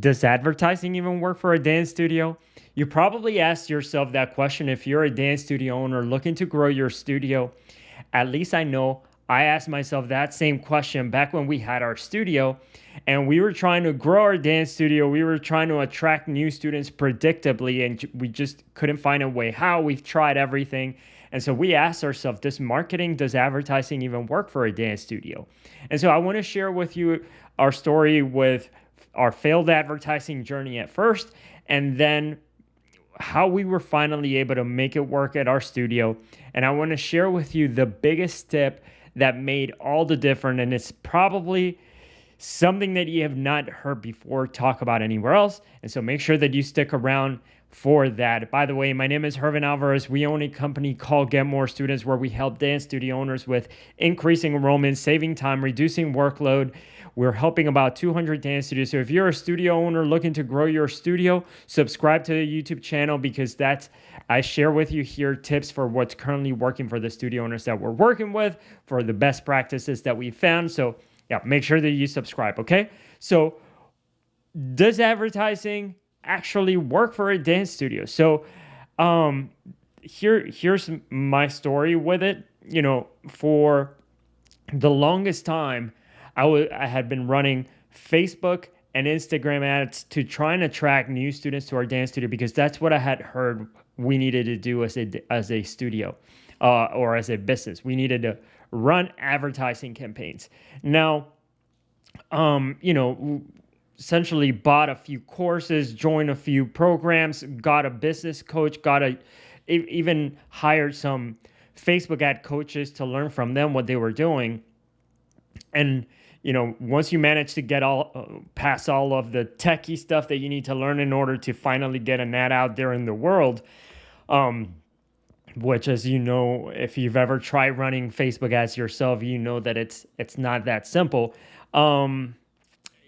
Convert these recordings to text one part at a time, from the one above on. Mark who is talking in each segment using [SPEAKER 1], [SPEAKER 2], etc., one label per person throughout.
[SPEAKER 1] Does advertising even work for a dance studio? You probably asked yourself that question if you're a dance studio owner looking to grow your studio. At least I know I asked myself that same question back when we had our studio and we were trying to grow our dance studio. We were trying to attract new students predictably, and we just couldn't find a way how. We've tried everything. And so we asked ourselves, does advertising even work for a dance studio? And so I want to share with you our story with our failed advertising journey at first, and then how we were finally able to make it work at our studio. And I want to share with you the biggest tip that made all the difference. And it's probably something that you have not heard before talk about anywhere else. And so make sure that you stick around for that. By the way, my name is Hervin Alvarez. We own a company called Get More Students, where we help dance studio owners with increasing enrollment, saving time, reducing workload. We're helping about 200 dance studios. So if you're a studio owner looking to grow your studio, subscribe to the YouTube channel, because I share with you here tips for what's currently working for the studio owners that we're working with, for the best practices that we found. So yeah, make sure that you subscribe, okay? So does advertising actually work for a dance studio? So here's my story with it. For the longest time, I had been running Facebook and Instagram ads to try and attract new students to our dance studio, because that's what I had heard we needed to do as a studio or as a business. We needed to run advertising campaigns. Now, essentially bought a few courses, joined a few programs, got a business coach, even hired some Facebook ad coaches to learn from them what they were doing. And once you manage to get past all of the techie stuff that you need to learn in order to finally get an ad out there in the world, which, as you know, if you've ever tried running Facebook ads yourself, you know that it's not that simple.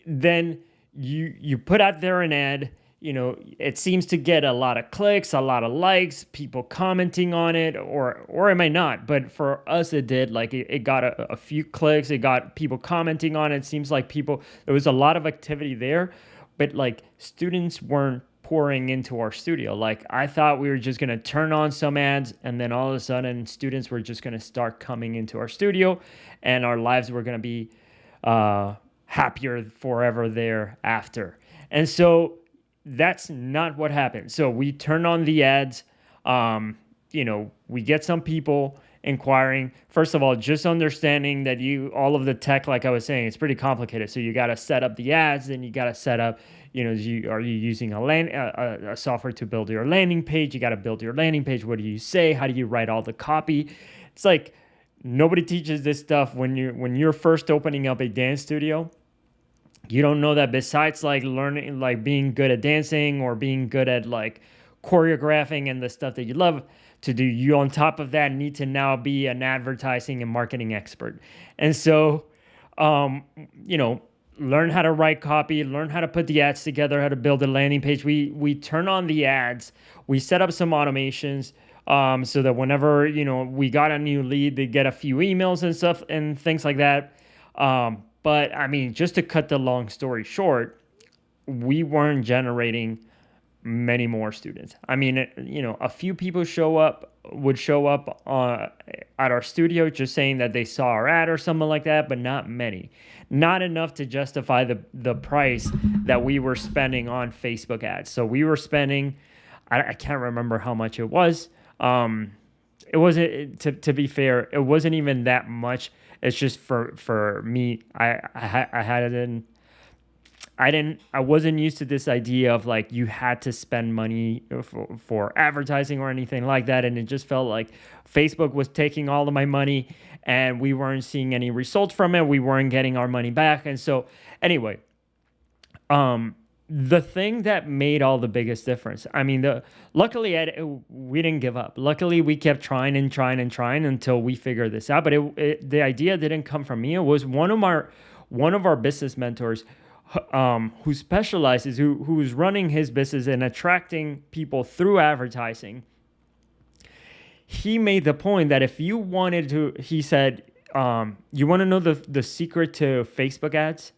[SPEAKER 1] Then you put out there an ad. It seems to get a lot of clicks, a lot of likes, people commenting on it, or it might not. But for us, it did. Like it got a few clicks. It got people commenting on it. It seems like there was a lot of activity there, but like students weren't pouring into our studio. Like I thought we were just going to turn on some ads, and then all of a sudden students were just going to start coming into our studio, and our lives were going to be happier forever thereafter. And so that's not what happened. So we turn on the ads. We get some people inquiring. First of all, just understanding that all of the tech, like I was saying, it's pretty complicated. So you got to set up the ads, and you got to set up, are you using a software to build your landing page? You got to build your landing page. What do you say? How do you write all the copy? It's like nobody teaches this stuff when you're first opening up a dance studio. You don't know that besides like learning, like being good at dancing or being good at like choreographing and the stuff that you love to do, you on top of that need to now be an advertising and marketing expert. And so, learn how to write copy, learn how to put the ads together, how to build a landing page. We turn on the ads, we set up some automations so that whenever, we got a new lead, they get a few emails and stuff and things like that. But I mean, just to cut the long story short, we weren't generating many more students. I mean, a few people would show up at our studio just saying that they saw our ad or something like that, but not many. Not enough to justify the price that we were spending on Facebook ads. So we were spending, I can't remember how much it was. It wasn't, to be fair, it wasn't even that much. It's just for me, I wasn't used to this idea of like you had to spend money for advertising or anything like that. And it just felt like Facebook was taking all of my money and we weren't seeing any results from it. We weren't getting our money back. And so anyway, the thing that made all the biggest difference, I mean, luckily we didn't give up. Luckily, we kept trying until we figured this out. But the idea didn't come from me. It was one of our business mentors who specializes, who's running his business and attracting people through advertising. He made the point that if you wanted to, he said, you want to know the secret to Facebook ads?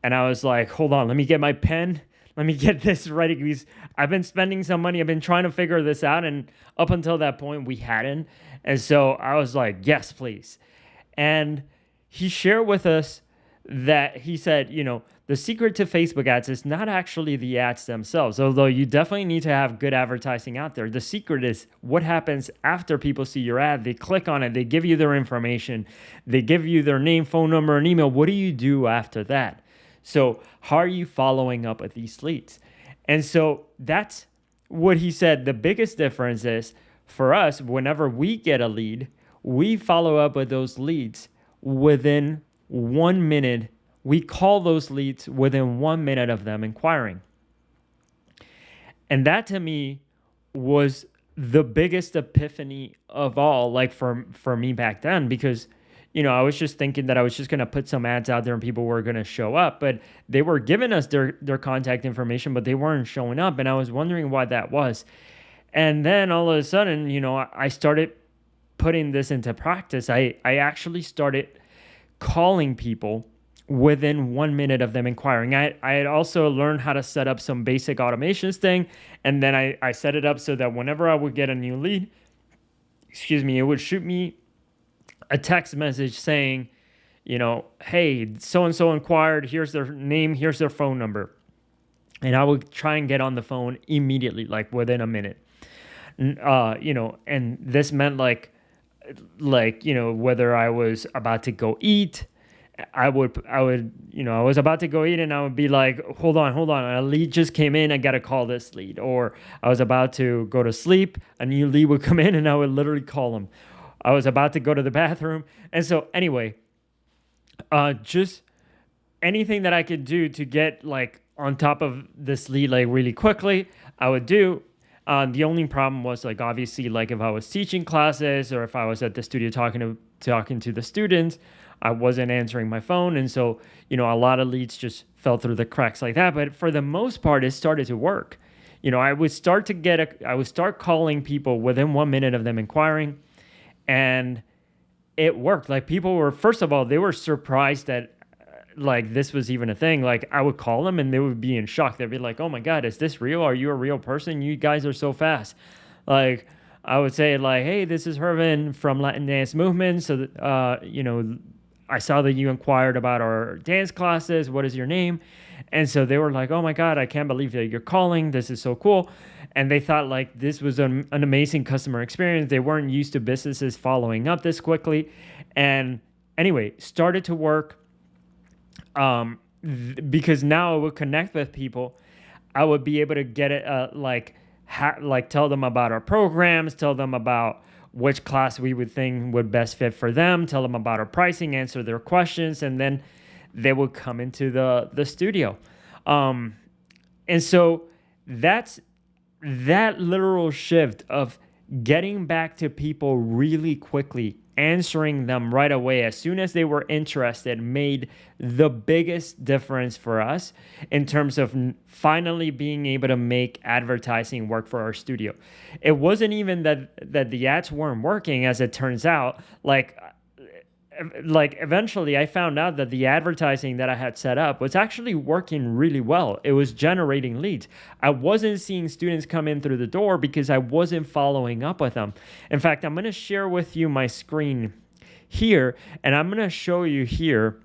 [SPEAKER 1] And I was like, hold on, let me get my pen. let me get this ready because I've been spending some money. I've been trying to figure this out. And up until that point, we hadn't. And so I was like, yes, please. And he shared with us that he said, the secret to Facebook ads is not actually the ads themselves, although you definitely need to have good advertising out there. The secret is what happens after people see your ad. They click on it, they give you their information, they give you their name, phone number, and email. What do you do after that? So how are you following up with these leads? And so that's what he said. The biggest difference is for us, whenever we get a lead, we follow up with those leads within 1 minute. We call those leads within 1 minute of them inquiring. And that to me was the biggest epiphany of all, like for me back then, because, I was just thinking that I was just going to put some ads out there and people were going to show up, but they were giving us their contact information, but they weren't showing up. And I was wondering why that was. And then all of a sudden, I started putting this into practice. I actually started calling people within 1 minute of them inquiring. I had also learned how to set up some basic automations thing. And then I set it up so that whenever I would get a new lead, it would shoot me a text message saying, hey, so-and-so inquired, here's their name, here's their phone number. And I would try and get on the phone immediately, like within a minute. And this meant like, whether I was about to go eat, I was about to go eat and I would be like, hold on, a lead just came in, I got to call this lead. Or I was about to go to sleep, a new lead would come in and I would literally call them. I was about to go to the bathroom. And so anyway, just anything that I could do to get like on top of this lead, like really quickly, I would do. The only problem was like, obviously, like if I was teaching classes or if I was at the studio talking to the students, I wasn't answering my phone. And so, a lot of leads just fell through the cracks like that. But for the most part, it started to work. I would start calling people within 1 minute of them inquiring, and it worked. Like people were, first of all, they were surprised that like this was even a thing. Like I would call them and they would be in shock. They'd be like, oh my God, is this real? Are you a real person? You guys are so fast. Like I would say like, hey, this is Hervin from Latin Dance Movement. So, I saw that you inquired about our dance classes. What is your name? And so they were like, oh my God, I can't believe that you're calling. This is so cool. And they thought like this was an amazing customer experience. They weren't used to businesses following up this quickly. And anyway, started to work because now I would connect with people. I would be able to get it, tell them about our programs, tell them about which class we would think would best fit for them, tell them about our pricing, answer their questions, and then they would come into the studio. And so that's that literal shift of getting back to people really quickly, answering them right away as soon as they were interested, made the biggest difference for us in terms of finally being able to make advertising work for our studio. It wasn't even that the ads weren't working, as it turns out. Like eventually I found out that the advertising that I had set up was actually working really well. It was generating leads. I wasn't seeing students come in through the door because I wasn't following up with them. In fact, I'm going to share with you my screen here, and I'm going to show you here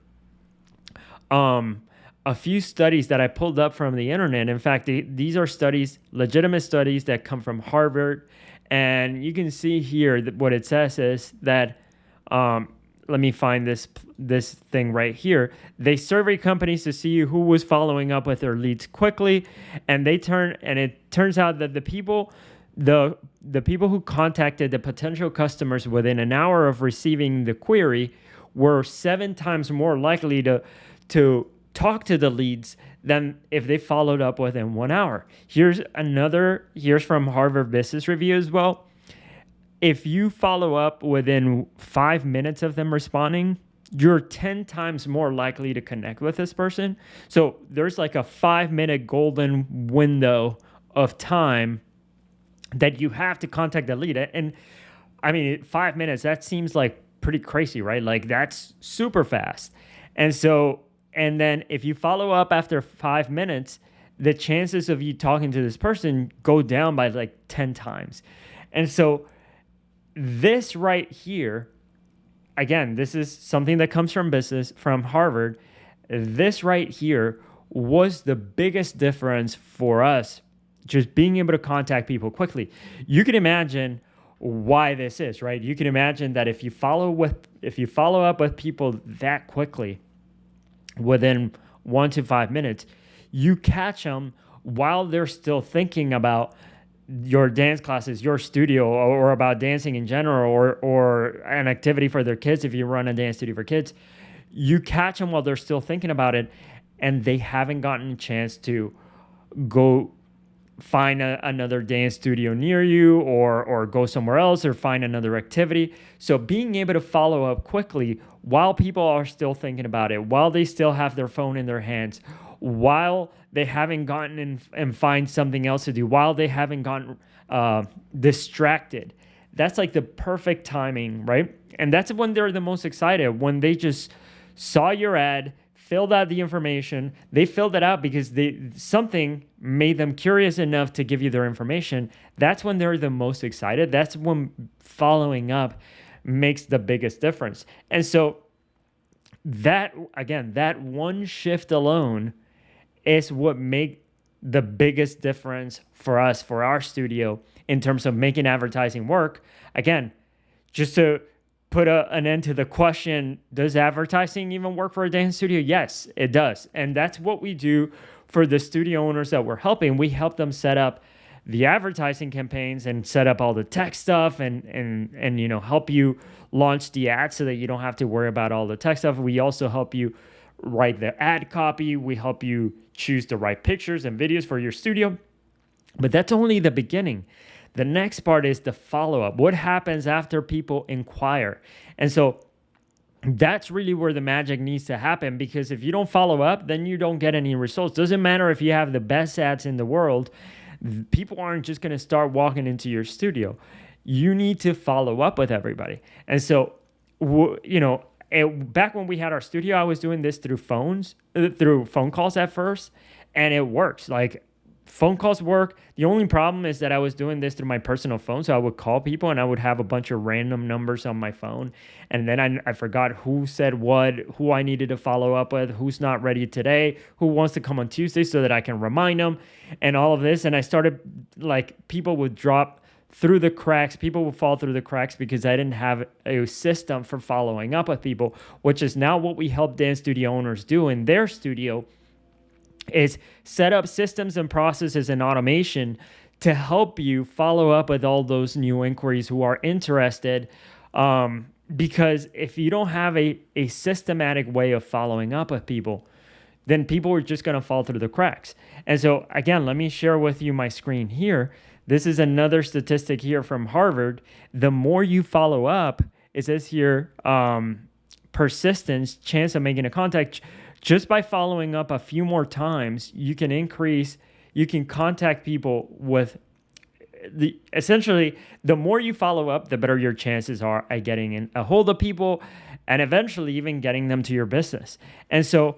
[SPEAKER 1] a few studies that I pulled up from the internet. In fact, these are studies, legitimate studies that come from Harvard. And you can see here that what it says is that let me find this thing right here. They survey companies to see who was following up with their leads quickly, and it turns out that the people who contacted the potential customers within an hour of receiving the query were 7 times more likely to talk to the leads than if they followed up within 1 hour. Here's from Harvard Business Review as well. If you follow up within 5 minutes of them responding, you're 10 times more likely to connect with this person. So there's like a 5-minute golden window of time that you have to contact the lead. And I mean, 5 minutes, that seems like pretty crazy, right? Like that's super fast. And then if you follow up after 5 minutes, the chances of you talking to this person go down by like 10 times. And so this right here, again, this is something that comes from business, from Harvard. This right here was the biggest difference for us, just being able to contact people quickly. You can imagine why this is, right? You can imagine that if you follow up with people that quickly, within 1 to 5 minutes, you catch them while they're still thinking about your dance classes, your studio, or about dancing in general, or an activity for their kids if you run a dance studio for kids. You catch them while they're still thinking about it, and they haven't gotten a chance to go find another dance studio near you, or go somewhere else, or find another activity. So being able to follow up quickly while people are still thinking about it, while they still have their phone in their hands, while they haven't gotten in and find something else to do, while they haven't gotten distracted. That's like the perfect timing, right? And that's when they're the most excited, when they just saw your ad, filled out the information. They filled it out because something made them curious enough to give you their information. That's when they're the most excited. That's when following up makes the biggest difference. And so that one shift alone is what make the biggest difference for us, for our studio, in terms of making advertising work. Again, just to put an end to the question, does advertising even work for a dance studio? Yes, it does. And that's what we do for the studio owners that we're helping. We help them set up the advertising campaigns and set up all the tech stuff, and help you launch the ad so that you don't have to worry about all the tech stuff. We also help you write the ad copy. We help you choose the right pictures and videos for your studio. But that's only the beginning. The next part is the follow-up. What happens after people inquire? And so that's really where the magic needs to happen, because if you don't follow up, then you don't get any results. Doesn't matter if you have the best ads in the world. People aren't just going to start walking into your studio. You need to follow up with everybody. And so, back when we had our studio, I was doing this through phone calls at first, and it works. Like, phone calls work. The only problem is that I was doing this through my personal phone. So I would call people and I would have a bunch of random numbers on my phone. And then I forgot who said what, who I needed to follow up with, who's not ready today, who wants to come on Tuesday, so that I can remind them, and all of this. And I started, people would drop through the cracks. People would fall through the cracks because I didn't have a system for following up with people, which is now what we help dance studio owners do in their studio, is set up systems and processes and automation to help you follow up with all those new inquiries who are interested. Because if you don't have a systematic way of following up with people, then people are just going to fall through the cracks. And so, again, let me share with you my screen here. This is another statistic here from Harvard. The more you follow up, it says here, persistence, chance of making a contact. Just by following up a few more times, you can contact people with essentially, the more you follow up, the better your chances are at getting in a hold of people, and eventually even getting them to your business. And so,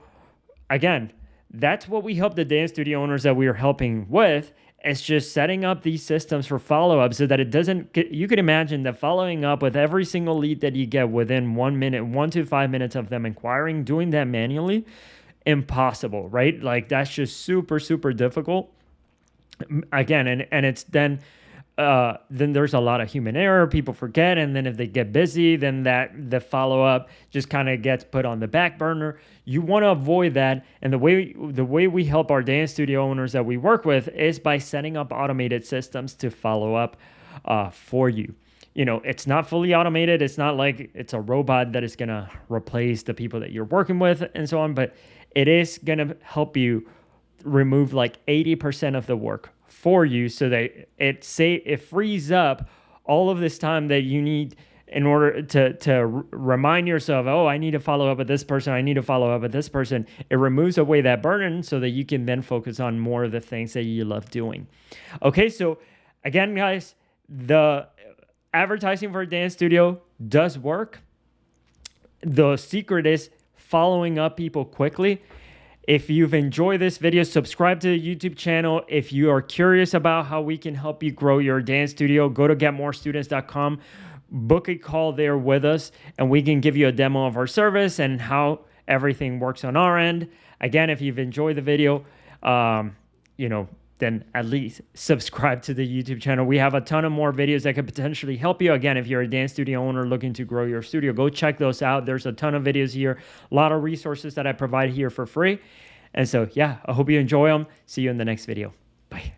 [SPEAKER 1] again, that's what we help the dance studio owners that we are helping with. It's just setting up these systems for follow-up so that it doesn't get, you could imagine that following up with every single lead that you get within 1 minute, 1 to 5 minutes of them inquiring, doing that manually, impossible, right? Like, that's just super, super difficult. Again, and it's then there's a lot of human error. People forget, and then if they get busy, then the follow-up just kind of gets put on the back burner. You want to avoid that, and the way we help our dance studio owners that we work with is by setting up automated systems to follow up for you. It's not fully automated. It's not like it's a robot that is going to replace the people that you're working with and so on, but it is going to help you remove like 80% of the work for you, so that it frees up all of this time that you need in order to remind yourself, oh, I need to follow up with this person, I need to follow up with this person. It removes away that burden so that you can then focus on more of the things that you love doing. Okay, so again, guys, the advertising for a dance studio does work. The secret is following up people quickly. If you've enjoyed this video, subscribe to the YouTube channel. If you are curious about how we can help you grow your dance studio, go to getmorestudents.com, book a call there with us, and we can give you a demo of our service and how everything works on our end. Again, if you've enjoyed the video, then at least subscribe to the YouTube channel. We have a ton of more videos that could potentially help you. Again, if you're a dance studio owner looking to grow your studio, go check those out. There's a ton of videos here, a lot of resources that I provide here for free. And so, yeah, I hope you enjoy them. See you in the next video. Bye.